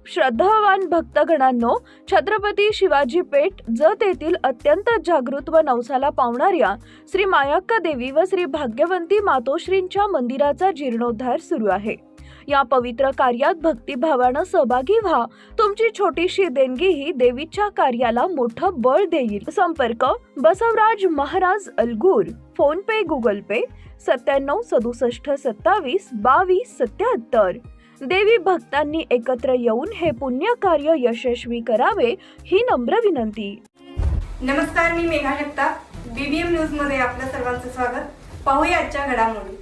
श्रद्धावान भक्तगणांनो, छत्रपती शिवाजी पेठ जत येथील अत्यंत जागृत व नवसाला पावणाऱ्या श्री मायाक्का देवी व श्री भाग्यवंती मातोश्रींच्या मंदिराचा जीर्णोद्धार सुरू आहे। या पवित्र कार्यात भक्तिभावानं सहभागी व्हा। तुमची छोटीशी देणगी ही देवीच्या कार्याला मोठं बळ देईल। संपर्क बसवराज महाराज अलगूर, फोन पे, गुगल पे 97 67 27 22 77। देवी भक्तांनी एकत्र येऊन हे पुण्य कार्य यशस्वी करावे ही नम्र विनंती। नमस्कार, मी मेघा जगताप, बीबीएम न्यूज मध्ये आपल्या सर्वांचं स्वागत। पाहूया आजच्या घडामोडी।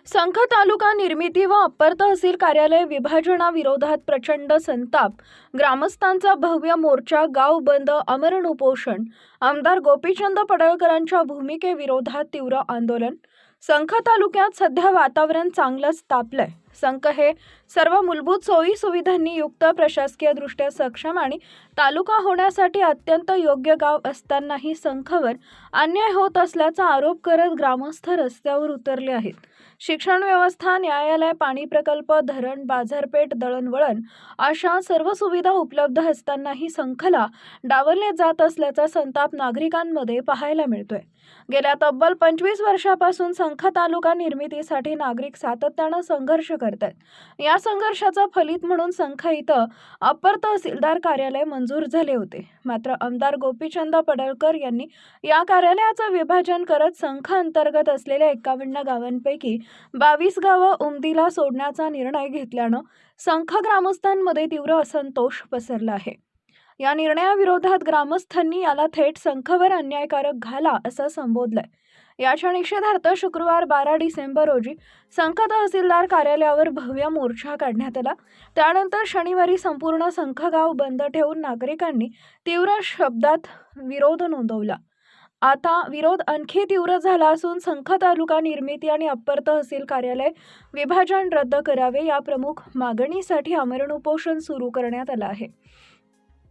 संख तालुका निर्मिती व अप्पर तहसील कार्यालय विभाजनाविरोधात प्रचंड संताप। ग्रामस्थांचा भव्य मोर्चा, गाव बंद, आमरण उपोषण। आमदार गोपीचंद पडळकरांच्या भूमिकेविरोधात तीव्र आंदोलन। संख तालुक्यात सध्या वातावरण चांगलंच तापलंय। संख हे सर्व मूलभूत सोयी सुविधांनी युक्त, प्रशासकीय दृष्ट्या सक्षम आणि तालुका होण्यासाठी अत्यंत योग्य गाव असतानाही संखवर अन्याय होत असल्याचा आरोप करत ग्रामस्थ रस्त्यावर उतरले आहेत। शिक्षण व्यवस्था, न्यायालय, पाणी प्रकल्प, धरण, बाजारपेठ, दळणवळण अशा सर्व सुविधा उपलब्ध असतानाही संखला डावलले जात असल्याचा संताप नागरिकांमध्ये पाहायला मिळतोय। गेल्या तब्बल 25 वर्षापासून संख तालुका निर्मितीसाठी नागरिक सातत्यानं संघर्ष करतात। या संघर्षाचा फलित म्हणून संख इथं अप्पर तहसीलदार कार्यालय मंजूर झाले होते। मात्र आमदार गोपीचंद पडळकर यांनी या कार्यालयाचं विभाजन करत संख अंतर्गत असलेल्या 51 गावांपैकी 22 गावं उमदीला सोडण्याचा निर्णय घेतल्यानं संख ग्रामस्थांमध्ये तीव्र असंतोष पसरला आहे। या निर्णयाविरोधात ग्रामस्थांनी याला थेट संखवर अन्यायकारक घाला असं संबोधलंय। याच्या निषेधार्थ शुक्रवार 12 डिसेंबर रोजी संख तहसीलदार कार्यालयावर भव्य मोर्चा काढण्यात आला। त्यानंतर शनिवारी संपूर्ण संख गाव बंद ठेवून नागरिकांनी तीव्र शब्दात विरोध नोंदवला। आता विरोध आणखी तीव्र झाला असून संख तालुका निर्मिती आणि अप्पर तहसील कार्यालय विभाजन रद्द करावे या प्रमुख मागणीसाठी आमरण उपोषण सुरू करण्यात आलं आहे।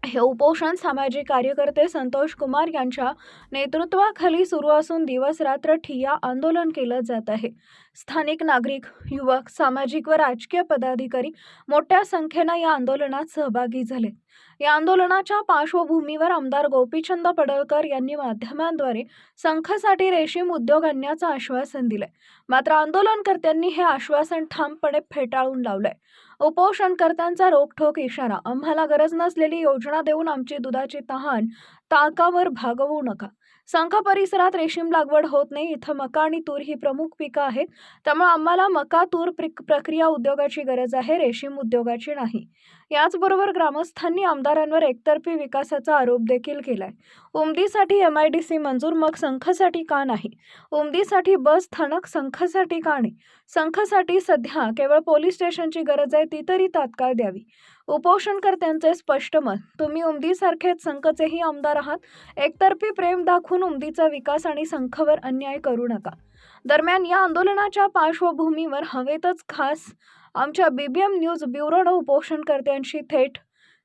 हे उपोषण सामाजिक कार्यकर्ते संतोष कुमार यांच्या नेतृत्वाखाली सुरू असून दिवस रात्र ठिय्या आंदोलन केलं जात आहे। स्थानिक नागरिक, युवक, सामाजिक व राजकीय पदाधिकारी मोठ्या संख्येने या आंदोलनात सहभागी झाले। या आंदोलनाच्या पार्श्वभूमीवर आमदार गोपीचंद पडळकर यांनी माध्यमांद्वारे संखसाठी रेशीम उद्योग आणण्याचं आश्वासन दिलंय। मात्र आंदोलनकर्त्यांनी हे आश्वासन ठामपणे फेटाळून लावलंय। उपोषणकर्त्यांचा रोखठोक इशारा, आम्हाला गरज नसलेली योजना देऊन आमची दुधाची तहान ताकावर भागवू नका। संख परिसरात रेशीम लागवड होत नाही, इथं मका आणि तूर ही प्रमुख पिकं आहेत, त्यामुळे आम्हाला मका तूर प्रक्रिया उद्योगाची गरज आहे, रेशीम उद्योगाची नाही। याचबरोबर ग्रामस्थांनी आमदारांवर एकतर्फी विकासाचा आरोप देखील केलाय। उमदीसाठी MIDC मंजूर, मग संखसाठी का नाही? उमदीसाठी बस स्थानक, संखसाठी का नाही? संखसाठी सध्या केवळ पोलीस स्टेशनची गरज आहे, ती तरी तात्काळ द्यावी। उपोषणकर्त्यांचे स्पष्ट मत, तुम्ही उमदीसारखेच संखचेही आमदार आहात, एकतर्फी प्रेम दाखवून उमदीचा विकास आणि संखवर अन्याय करू नका। दरम्यान या आंदोलनाच्या पार्श्वभूमीवर हवेतच खास आमच्या बीबीएम न्यूज ब्युरोनं उपोषणकर्त्यांशी थेट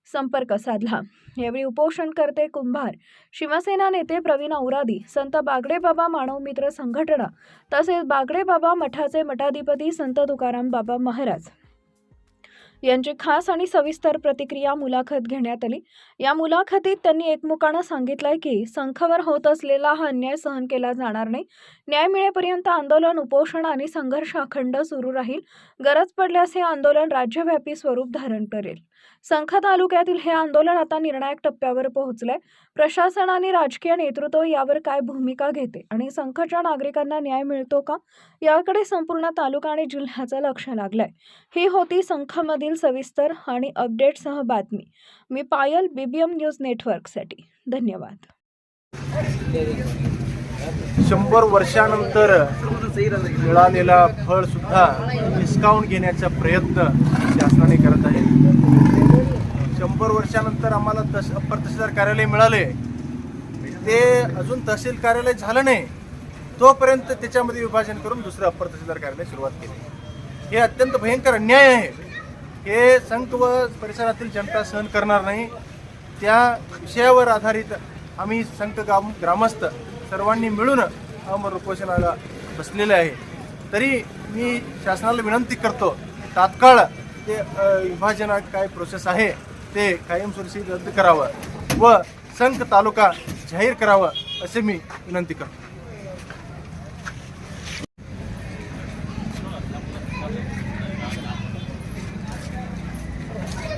संपर्क साधला। यावेळी उपोषणकर्ते कुंभार, शिवसेना नेते प्रवीण औरादी, संत बागडे बाबा मानव मित्र संघटना तसेच बागडे बाबा मठाचे मठाधिपती संत तुकाराम बाबा महाराज यांची खास आणि सविस्तर प्रतिक्रिया मुलाखत घेण्यात आली। या मुलाखतीत त्यांनी एकमुखानं सांगितलंय की संखवर होत असलेला हा अन्याय सहन केला जाणार नाही। न्याय मिळेपर्यंत आंदोलन, उपोषण आणि संघर्ष अखंड सुरू राहील। गरज पडल्यास हे आंदोलन राज्यव्यापी स्वरूप धारण करेल। संख तालुक्यातील हे आंदोलन आता निर्णायक टप्प्यावर पोहोचलंय। प्रशासन आणि राजकीय नेतृत्व यावर काय भूमिका घेते आणि संखच्या नागरिकांना न्याय मिळतो का, याकडे संपूर्ण तालुका आणि जिल्ह्याचं लक्ष लागलंय। ही होती संखमधील सविस्तर आणि अपडेटसह बातमी। मी पायल, बीबीएम न्यूज नेटवर्कसाठी। धन्यवाद। 100 वर्षानंतर मिळालेला फळ सुद्धा हिसकावून घेण्याचा प्रयत्न शासनाने करत आहे। 100 वर्षानंतर आम्हाला अप्पर तहसीलदार कार्यालय मिळाले, ते अजून तहसील कार्यालय झालं नाही तोपर्यंत त्याच्यामध्ये विभाजन करून दुसरं अप्पर तहसीलदार कार्यालय सुरुवात केली। हे अत्यंत भयंकर अन्याय आहे। हे संख व परिसरातील जनता सहन करणार नाही। त्या विषयावर आधारित आम्ही संख ग्रामस्थ सर्वांनी मिळून आमरण उपोषणाला बसलेले आहे। तरी मी शासनाला विनंती करतो, तात्काळ ते विभाजनात काय प्रोसेस आहे ते कायमस्वरूपी रद्द करावं व संघ तालुका जाहीर करावं असे मी विनंती करतो.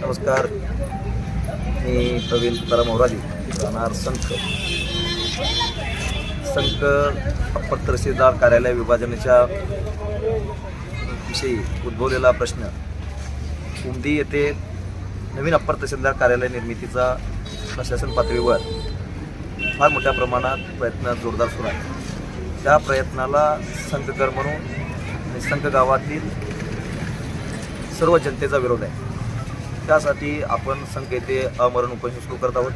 नमस्कार, मी प्रवीण तुकाराम मोरादी, राहणार संख अप्पर तहसीलदार कार्यालय विभाजनाच्या विषयी उद्भवलेला प्रश्न. उमदी येथे नवीन अप्पर तहसीलदार कार्यालय निर्मितीचा प्रशासन पातळीवर फार मोठ्या प्रमाणात प्रयत्न जोरदार सुरू आहे. त्या प्रयत्नाला संघकर म्हणून आणि संघ गावातील सर्व जनतेचा विरोध आहे. त्यासाठी आपण संघ येथे अमरण उपोषण सुरू करत आहोत.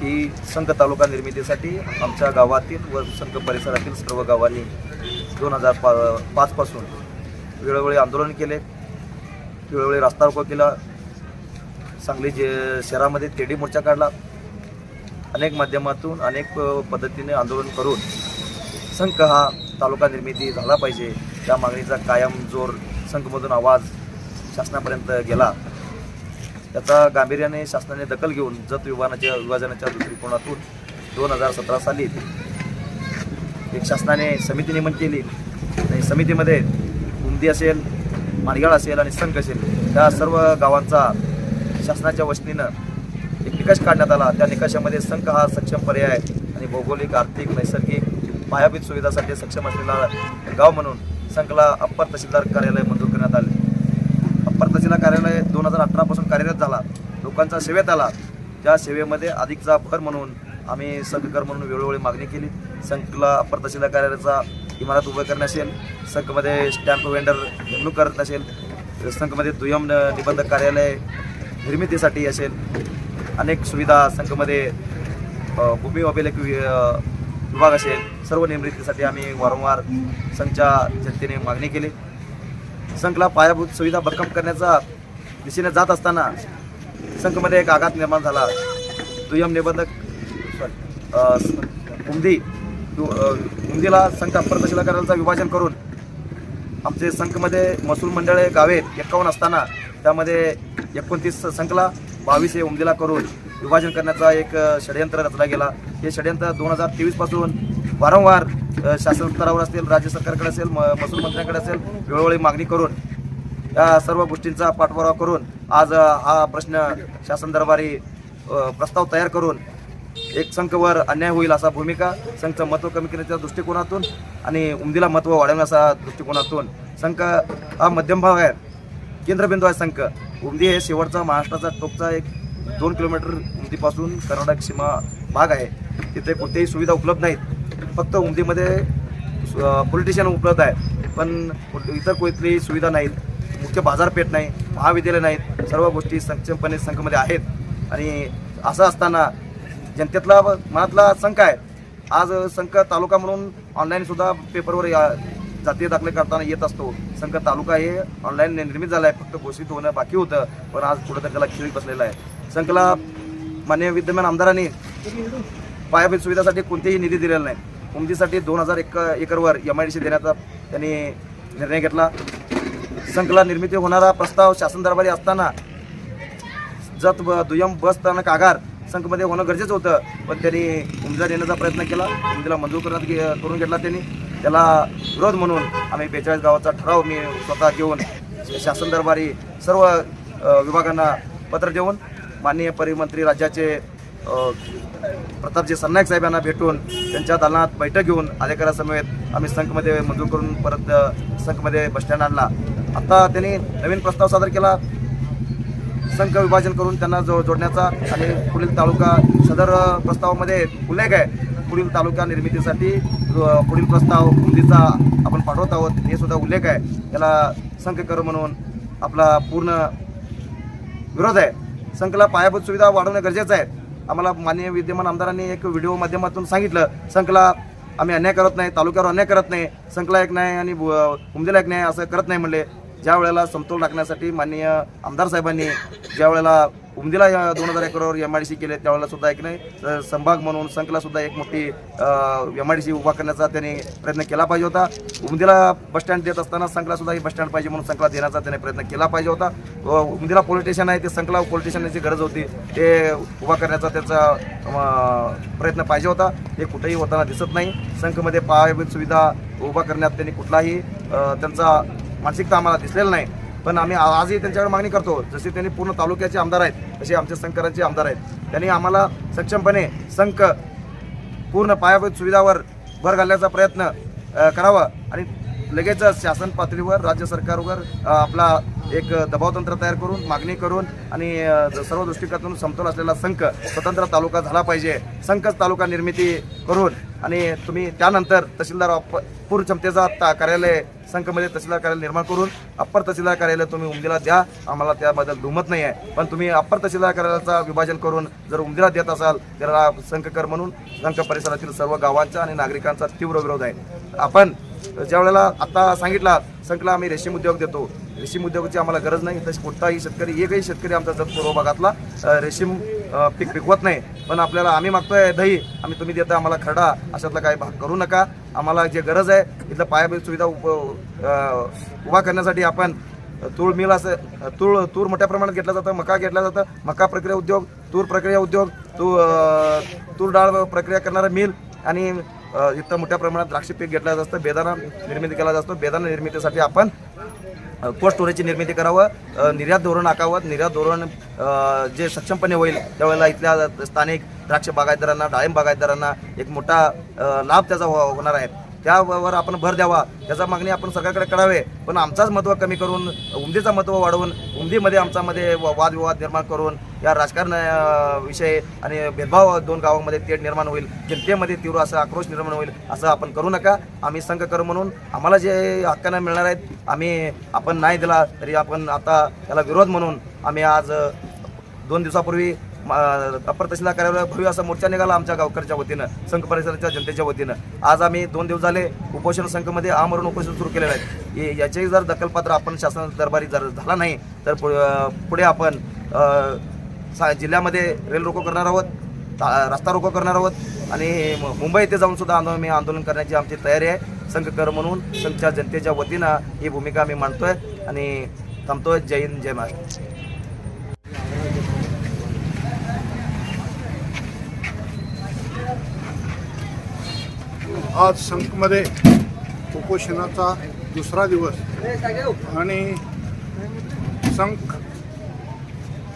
ही संघ तालुका निर्मितीसाठी आमच्या गावातील व संघ परिसरातील सर्व गावांनी 2005 पासून वेळोवेळी आंदोलन केले, वेळोवेळी रास्ता रोको केला, सांगली शहरामध्ये तेडी मोर्चा काढला. अनेक माध्यमातून अनेक पद्धतीने आंदोलन करून संघ हा तालुका निर्मिती झाला पाहिजे त्या मागणीचा कायम जोर संघमधून आवाज शासनापर्यंत गेला. त्याचा गांभीर्याने शासनाने दखल घेऊन जत विभाजनाच्या दृष्टिकोनातून 2017 साली एक शासनाने समिती नेमून केली आणि समितीमध्ये उमदी असेल, माणगाळ असेल आणि संघ असेल त्या सर्व गावांचा शासनाच्या वतीनं एक निकष काढण्यात आला. त्या निकषामध्ये संघ हा सक्षम पर्याय आणि भौगोलिक, आर्थिक, नैसर्गिक पायाभूत सुविधासाठी सक्षम असलेला गाव म्हणून संघला अप्पर तहसीलदार कार्यालय मंजूर करण्यात आले. अप्पर तहसीलदार कार्यालय 2018 पासून कार्यरत झाला, लोकांच्या सेवेत आला. त्या सेवेमध्ये अधिकचा भर म्हणून आम्ही संघकर म्हणून वेळोवेळी मागणी केली. संघला अप्पर तहसीलदार कार्यालयाचा इमारत उभं करणे असेल, संघमध्ये स्टॅम्प वेंडर नेमणूक करत असेल, संघमध्ये दुय्यम निबंधक कार्यालय निर्मितीसाठी असेल, अनेक सुविधा संघमध्ये भूमी अभिलेख विभाग असेल, सर्व निर्मितीसाठी आम्ही वारंवार संघच्या जनतेने मागणी केली. संघला पायाभूत सुविधा भक्कम करण्याचा दिशेने जात असताना संघमध्ये एक आघात निर्माण झाला. दुय्यम निबंधक उमदीला संघ अप्पर तहसीलदार कार्यालयाचं विभाजन करून आमचे संघमध्ये महसूल मंडळे गावे 51 असताना त्यामध्ये 29 संघला 22 हे उमदीला करून विभाजन करण्याचा एक षडयंत्र रचला गेला. हे षडयंत्र 2023 पासून वारंवार शासन स्तरावर असेल, राज्य सरकारकडे असेल, महसूल मंत्र्यांकडे असेल, वेळोवेळी मागणी करून या सर्व गोष्टींचा पाठपुरावा करून आज हा प्रश्न शासन दरबारी प्रस्ताव तयार करून एक संघवर अन्याय होईल असा भूमिका, संघचं महत्त्व कमी करण्याच्या दृष्टिकोनातून आणि उमदीला महत्त्व वाढवण्याच्या दृष्टिकोनातून संघ हा मध्यम भाग आहे, केंद्रबिंदू आहे. संघ उमदी हे शेवटचा महाराष्ट्राचा टोकचा एक 2 किलोमीटर उमदीपासून कर्नाटक सीमा भाग आहे. तिथे कोणत्याही सुविधा उपलब्ध नाहीत. फक्त उमदीमध्ये पोलिटिशियन उपलब्ध आहे, पण इतर कोणतीही सुविधा नाहीत. मुख्य बाजारपेठ नाही, महाविद्यालय नाहीत. सर्व गोष्टी सक्षमपणे संघमध्ये आहेत आणि असं असताना जनतेतला मनातला संघ आहे. आज संघ तालुका म्हणून ऑनलाईनसुद्धा पेपरवर जातीय दाखले करताना येत असतो. संघ तालुका हे ऑनलाईन निर्मित झाला आहे, फक्त घोषित होणं बाकी होतं, पण आज कुठंतरी त्याला खिळी बसलेला आहे. संघला माननीय विद्यमान आमदारांनी पायाभूत सुविधासाठी कोणतेही निधी दिलेला नाही. उमदीसाठी 2000 एकरवर MIDC देण्याचा त्यांनी निर्णय घेतला. संघला निर्मिती होणारा प्रस्ताव शासन दरबारी असताना जत दुय्यम बस स्थानक आगार संघमध्ये होणं गरजेचं होतं, पण त्यांनी उमदीला देण्याचा प्रयत्न केला. उमदीला मंजूर करून घेतला त्यांनी. त्याला विरोध म्हणून आम्ही 42 गावाचा ठराव मी स्वतः घेऊन शासन दरबारी सर्व विभागांना पत्र देऊन माननीय परिमंत्री राज्याचे प्रतापजी सरनाईक साहेबांना भेटून त्यांच्या दालनात बैठक घेऊन अधिकाऱ्यासमवेत आम्ही संघमध्ये मंजूर करून परत संघमध्ये बसस्टँड आणला. आता त्यांनी नवीन प्रस्ताव सादर केला संघ विभाजन करून त्यांना जोडण्याचा आणि पुढील तालुका सदर प्रस्तावामध्ये उल्लेख आहे. पुढील तालुका निर्मितीसाठी पुढील प्रस्ताव उमदीचा आपण पाठवत आहोत हे सुद्धा उल्लेख आहे. त्याला संघकर म्हणून आपला पूर्ण विरोध आहे. संघला पायाभूत सुविधा वाढवणं गरजेचं आहे. आम्हाला माननीय विद्यमान आमदारांनी एक व्हिडिओ माध्यमातून सांगितलं संघला आम्ही अन्याय करत नाही, तालुक्यावर अन्याय करत नाही, संघला एक नाही आणि उमदीला एक नाही असं करत नाही म्हणले. ज्या वेळेला समतोल राखण्यासाठी माननीय आमदार साहेबांनी ज्या वेळेला उमदीला 2000 एकरवर MIDC केले त्यावेळेला सुद्धा एक नाही संभाग म्हणून संकला सुद्धा एक मोठी MIDC उभा करण्याचा त्यांनी प्रयत्न केला पाहिजे होता. उमदीला बसस्टँड देत असताना संकला सुद्धा ही बसस्टँड पाहिजे म्हणून संकला देण्याचा त्याने प्रयत्न केला पाहिजे होता. उमदीला पोलीस स्टेशन आहे ते संकला पोलीस स्टेशनची गरज होती ते उभा करण्याचा त्याचा प्रयत्न पाहिजे होता. हे कुठेही होताना दिसत नाही. संकमध्ये पायाभूत सुविधा उभा करण्यात त्यांनी कुठलाही त्यांचा मानसिकता आम्हाला दिसलेला नाही. पण आम्ही आजही त्यांच्याकडे मागणी करतो. जसे त्यांनी पूर्ण तालुक्याचे आमदार आहेत तसे आमचे संकरांचे आमदार आहेत. त्यांनी आम्हाला सक्षमपणे संक पूर्ण पायाभूत सुविधावर भर घालण्याचा प्रयत्न करावा आणि लगेच शासन पातळीवर राज्य सरकारवर आपला एक दबावतंत्र तयार करून मागणी करून आणि सर्व दृष्टिकोनातून समतोल असलेला संक स्वतंत्र तालुका झाला पाहिजे. संकच तालुका निर्मिती करून आणि तुम्ही त्यानंतर तहसीलदार पूर्ण क्षमतेचा कार्यालय संकमध्ये तहसीलदार कार्यालय निर्माण करून अप्पर तहसीलदार कार्यालय तुम्ही उमदीला द्या. आम्हाला त्याबद्दल दुमत नाही आहे. पण तुम्ही अप्पर तहसीलदार कार्यालयाचा विभाजन करून जर उमदीला देत असाल त्याला संककर म्हणून संक परिसरातील सर्व गावांचा आणि नागरिकांचा तीव्र विरोध आहे. आपण ज्या वेळेला आता सांगितला संकला आम्ही रेशीम उद्योग देतो. रेशीम उद्योगाची आम्हाला गरज नाही. तसे कुठलाही शेतकरी एकही शेतकरी आमचा जत पूर्व भागातला रेशीम पीक पिकवत नाही. पण आपल्याला आम्ही मागतोय दही आम्ही तुम्ही देता आम्हाला खरडा अशातला काही भाग करू नका. आम्हाला जे गरज आहे इथलं पायाभूत सुविधा उभा करण्यासाठी आपण तूळ मिल असं तूर मोठ्या प्रमाणात घेतला जातं. मका घेतला जातं. मका प्रक्रिया उद्योग तूर प्रक्रिया उद्योग तूर डाळ प्रक्रिया करणारा मिल आणि इथं मोठ्या प्रमाणात द्राक्ष पीक घेतलं जातं. बेदाणा निर्मिती केला जातो. बेदाणा निर्मितीसाठी आपण कोल्ड स्टोरेजची निर्मिती करावं. निर्यात धोरण आखावं. निर्यात धोरण जे सक्षमपणे होईल त्यावेळेला इथल्या स्थानिक द्राक्ष बागायतदारांना डाळिंब बागायतदारांना एक मोठा लाभ त्याचा होणार आहे. त्यावर आपण भर द्यावा. त्याचा मागणी आपण सरकारकडे करावे. पण आमचाच महत्त्व कमी करून उमदीचा महत्त्व वाढवून उमदीमध्ये आमच्यामध्ये वादविवाद निर्माण करून या राजकारण विषय आणि भेदभाव दोन गावांमध्ये तेढ निर्माण होईल. जनतेमध्ये तीव्र असा आक्रोश निर्माण होईल असं आपण करू नका. आम्ही संघकर म्हणून आम्हाला जे हक्कानं मिळणार आहेत आपण नाही दिला तरी आपण आता त्याला विरोध म्हणून आम्ही आज 2 दिवसापूर्वी अप्पर तहसीलदार कार्यालयावर भव्य असा मोर्चा निघाला आमच्या गावकरच्या वतीनं संघ परिसराच्या जनतेच्या वतीनं. आज आम्ही 2 दिवस झाले उपोषण संघमध्ये आमरण उपोषण सुरू केलेलं आहे. याचेही जर दखलपात्र आपण शासन दरबारी जर झाला नाही तर पुढे आपण जिल्ह्यामध्ये रेल रोको करणार आहोत. रस्ता रोको करणार आहोत आणि मुंबई येथे जाऊन सुद्धा आंदोलन करण्याची आमची तयारी आहे. संघकर म्हणून संघच्या जनतेच्या वतीनं ही भूमिका आम्ही मांडतोय आणि थांबतोय. जय हिंद जय महाराष्ट्र. आज संकमध्ये उपोषणाचा दुसरा दिवस आणि संक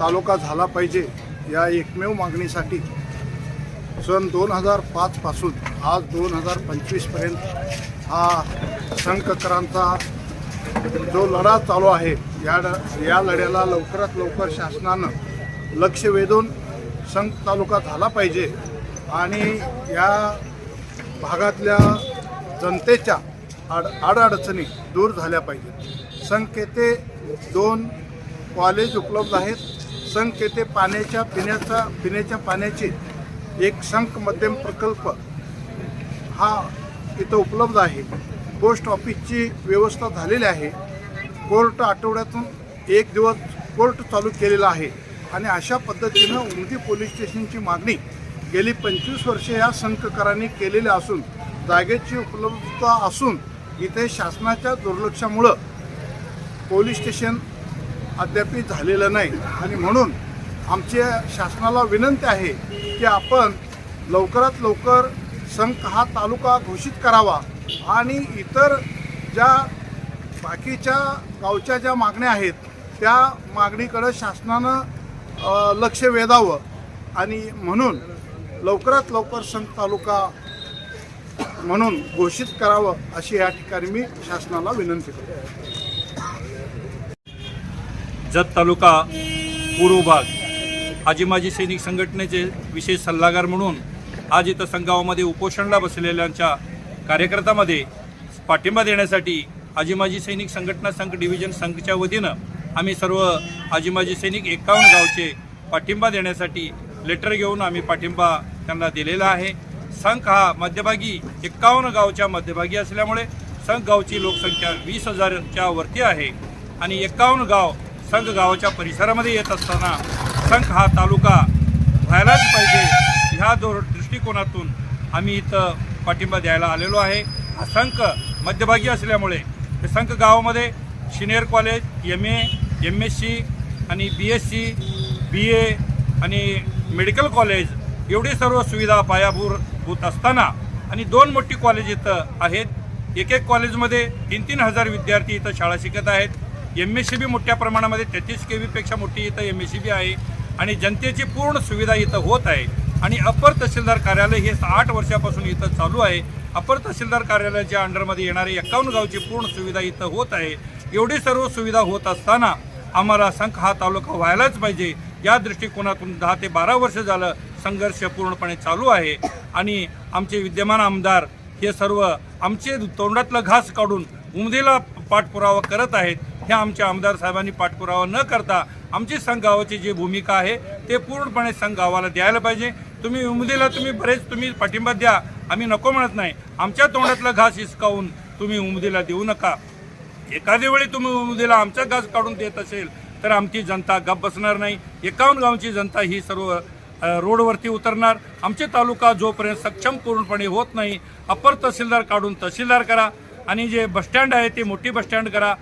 तालुका झाला पाहिजे या एकमेव मागणीसाठी सन 2005 पासून आज 2025 पर्यंत हा संककरांचा जो लढा चालू आहे या लढ्याला लवकरात लवकर शासनानं लक्ष वेधून संक तालुका झाला पाहिजे आणि या भागातल्या जनतेच्या अडचणी दूर झाल्या पाहिजेत. संक येथे 2 कॉलेज उपलब्ध आहेत. संक येथे पिण्याच्या पाण्याचे एक संक मध्यम प्रकल्प हा इथं उपलब्ध आहे. पोस्ट ऑफिसची व्यवस्था झालेली आहे. कोर्ट आठवड्यातून 1 दिवस कोर्ट चालू केलेला आहे आणि अशा पद्धतीनं उमदी पोलीस स्टेशनची मागणी गेली 25 वर्षे या संककरांनी केलेले असून जागेची उपलब्धता असून इथे शासनाच्या दुर्लक्षामुळं पोलीस स्टेशन अद्याप झालेलं नाही आणि म्हणून आमच्या शासनाला विनंती आहे की आपण लवकरात लवकर संक हा तालुका घोषित करावा आणि इतर ज्या बाकीच्या गावच्या ज्या मागण्या आहेत त्या मागणीकडे शासनानं लक्ष वेधावं आणि म्हणून लवकरात लवकर संक तालुका म्हणून घोषित करावं अशी या ठिकाणी मी शासनाला विनंती करतो. जत तालुका पूर्व भाग आजी माजी सैनिक संघटनेचे विशेष सल्लागार म्हणून आज इथं संगावामध्ये उपोषणला बसलेल्यांच्या कार्यकर्त्यामध्ये पाठिंबा देण्यासाठी आजी माजी सैनिक संघटना संघ डिव्हिजन संघच्या वतीनं आम्ही सर्व आजी माजी सैनिक 51 गावचे पाठिंबा देण्यासाठी लेटर घेऊन आम्ही पाठिंबा त्यांना दिलेला आहे. संघ हा मध्यभागी 51 गावच्या मध्यभागी असल्यामुळे संघ गावची लोकसंख्या 20,000च्या वरती आहे आणि 51 गाव संघ गावाच्या परिसरामध्ये येत असताना संख हा तालुका व्हायलाच पाहिजे ह्या दृष्टिकोनातून आम्ही इथं पाठिंबा द्यायला आलेलो आहे. हा संख मध्यभागी असल्यामुळे हे संख गावामध्ये सिनियर कॉलेज, MA, MSc आणि BSc, BA आणि मेडिकल कॉलेज एवढी सर्व सुविधा पायाभूत असताना आणि 2 मोठी कॉलेज इथं आहेत. एक कॉलेजमध्ये 3-3 हजार विद्यार्थी इथं शाळा शिकत आहेत. MSc बी मोठ्या प्रमाणामध्ये 33 KV पेक्षा मोठी इथं MSc बी आहे आणि जनतेची पूर्ण सुविधा इथं होत आहे. आणि अपर तहसीलदार कार्यालय हे 8 वर्षापासून इथं चालू आहे. अपर तहसीलदार कार्यालयाच्या अंडरमध्ये येणारे 51 गावची पूर्ण सुविधा इथं होत आहे. एवढी सर्व सुविधा होत असताना आम्हाला संख हा तालुका व्हायलाच पाहिजे या दृष्टिकोनातून 10 ते 12 वर्ष झालं संघर्ष पूर्णपणे चालू आहे. आणि आमचे विद्यमान आमदार हे सर्व आमचे तोंडातलं घास काढून उमदीला पाठपुरावा करत आहेत. ह्या आमच्या आमदार साहेबांनी पाठपुरावा न करता आमची संघ गावाची जी भूमिका आहे ते पूर्णपणे संघ गावाला द्यायला पाहिजे. तुम्ही उमदीला तुम्ही पाठिंबा द्या, आम्ही नको म्हणत नाही. आमच्या तोंडातलं घास हिसकावून तुम्ही उमदीला देऊ नका. एखाद्या वेळी तुम्ही उमदीला आमचा घास काढून देत असेल तर आमची जनता गप्प बसणार नाही. 51 गावची जनता ही सर्व रोडवरती उतरणार. आमचे तालुका जोपर्यंत सक्षम पूर्णपणे होत नाही, अपर तहसीलदार काढून तहसीलदार करा आणि जे बसस्टँड आहे ते मोठी बसस्टँड करा,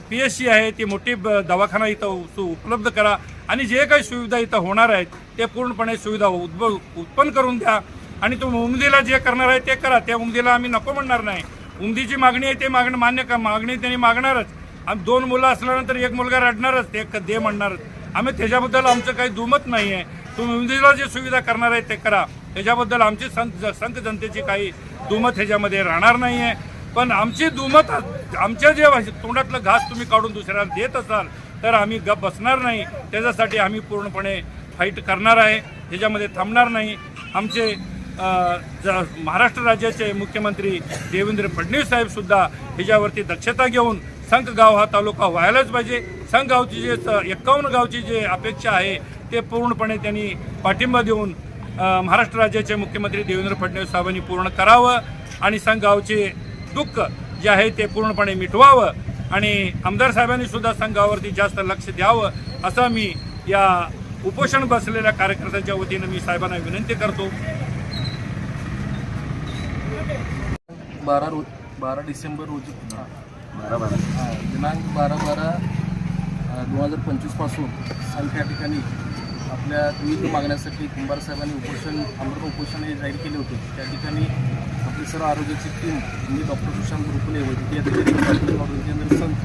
PSC आहे ती मोठी दवाखाना इथं उपलब्ध करा आणि जे काही सुविधा इथं होणार आहेत ते पूर्णपणे सुविधा उत्पन्न करून द्या. आणि तुम्ही उमदीला जे करणार आहे ते करा. त्या उमदीला आम्ही नको म्हणणार नाही. उमदीची मागणी आहे ते मान्य का मागणी त्यांनी मागणारच. आणि 2 मुलं असल्यानंतर 1 मुलगा रडणारच, ते दे म्हणणारच. आम्ही त्याच्याबद्दल आमचं काही दुमत नाही आहे. तुम्ही उमदीला जे सुविधा करणार आहे ते करा. त्याच्याबद्दल आमची संत जनतेची काही दुमत ह्याच्यामध्ये राहणार नाही आहे. पण आमची दुमत आमच्या जे तोंडातलं घास तुम्ही काढून दुसऱ्याला देत असाल तर आम्ही गप्प बसणार नाही. त्याच्यासाठी आम्ही पूर्णपणे फाईट करणार आहे, ह्याच्यामध्ये थांबणार नाही. आमचे महाराष्ट्र राज्याचे मुख्यमंत्री देवेंद्र फडणवीस साहेबसुद्धा ह्याच्यावरती दक्षता घेऊन संख गाव हा तालुका व्हायलाच पाहिजे. संख गावची जे 51 गावची जे अपेक्षा आहे ते पूर्णपणे त्यांनी पाठिंबा देऊन महाराष्ट्र राज्याचे मुख्यमंत्री देवेंद्र फडणवीस साहेबांनी पूर्ण करावं आणि संख गावचे दुःख जे आहे ते पूर्णपणे मिटवावं आणि आमदार साहेबांनी सुद्धा संघ गावावरती जास्त लक्ष द्यावं असं मी या उपोषण बसलेल्या कार्यकर्त्यांच्या वतीनं मी साहेबांना विनंती करतो. 12 डिसेंबर रोजी दिनांक 12/12/2025 पासून संख या ठिकाणी आपल्या विविध मागण्यासाठी कुंभार साहेबांनी अमृत उपोषण हे जाहीर केले होते. त्या ठिकाणी आपली सर्व आरोग्याची टीम मी डॉक्टर सुशांत रुपले वैद्यकीय अधिकारी राजेंद्र संत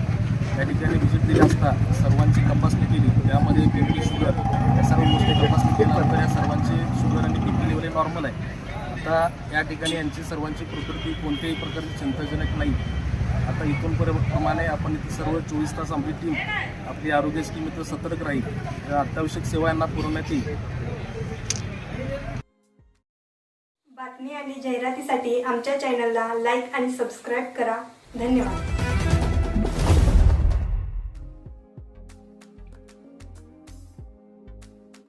या ठिकाणी व्हिजिट दिली असता सर्वांची तपासणी केली. त्यामध्ये BP, शुगर या सर्व गोष्टी तपासणी केल्यानंतर या सर्वांची शुगर आणि BP लेवल नॉर्मल आहे. आता या ठिकाणी यांची सर्वांची प्रकृती कोणत्याही प्रकारची चिंताजनक नाही. आता इथून प्रमाणे आपण इथे सर्व 24 तास आपली टीम आपली आरोग्य स्कीम इथं सतर्क राहील. अत्यावश्यक सेवा यांना पुरवण्यात येईल. बातमी आणि जाहिरातीसाठी आमच्या चॅनलला लाईक आणि सबस्क्राईब करा. धन्यवाद.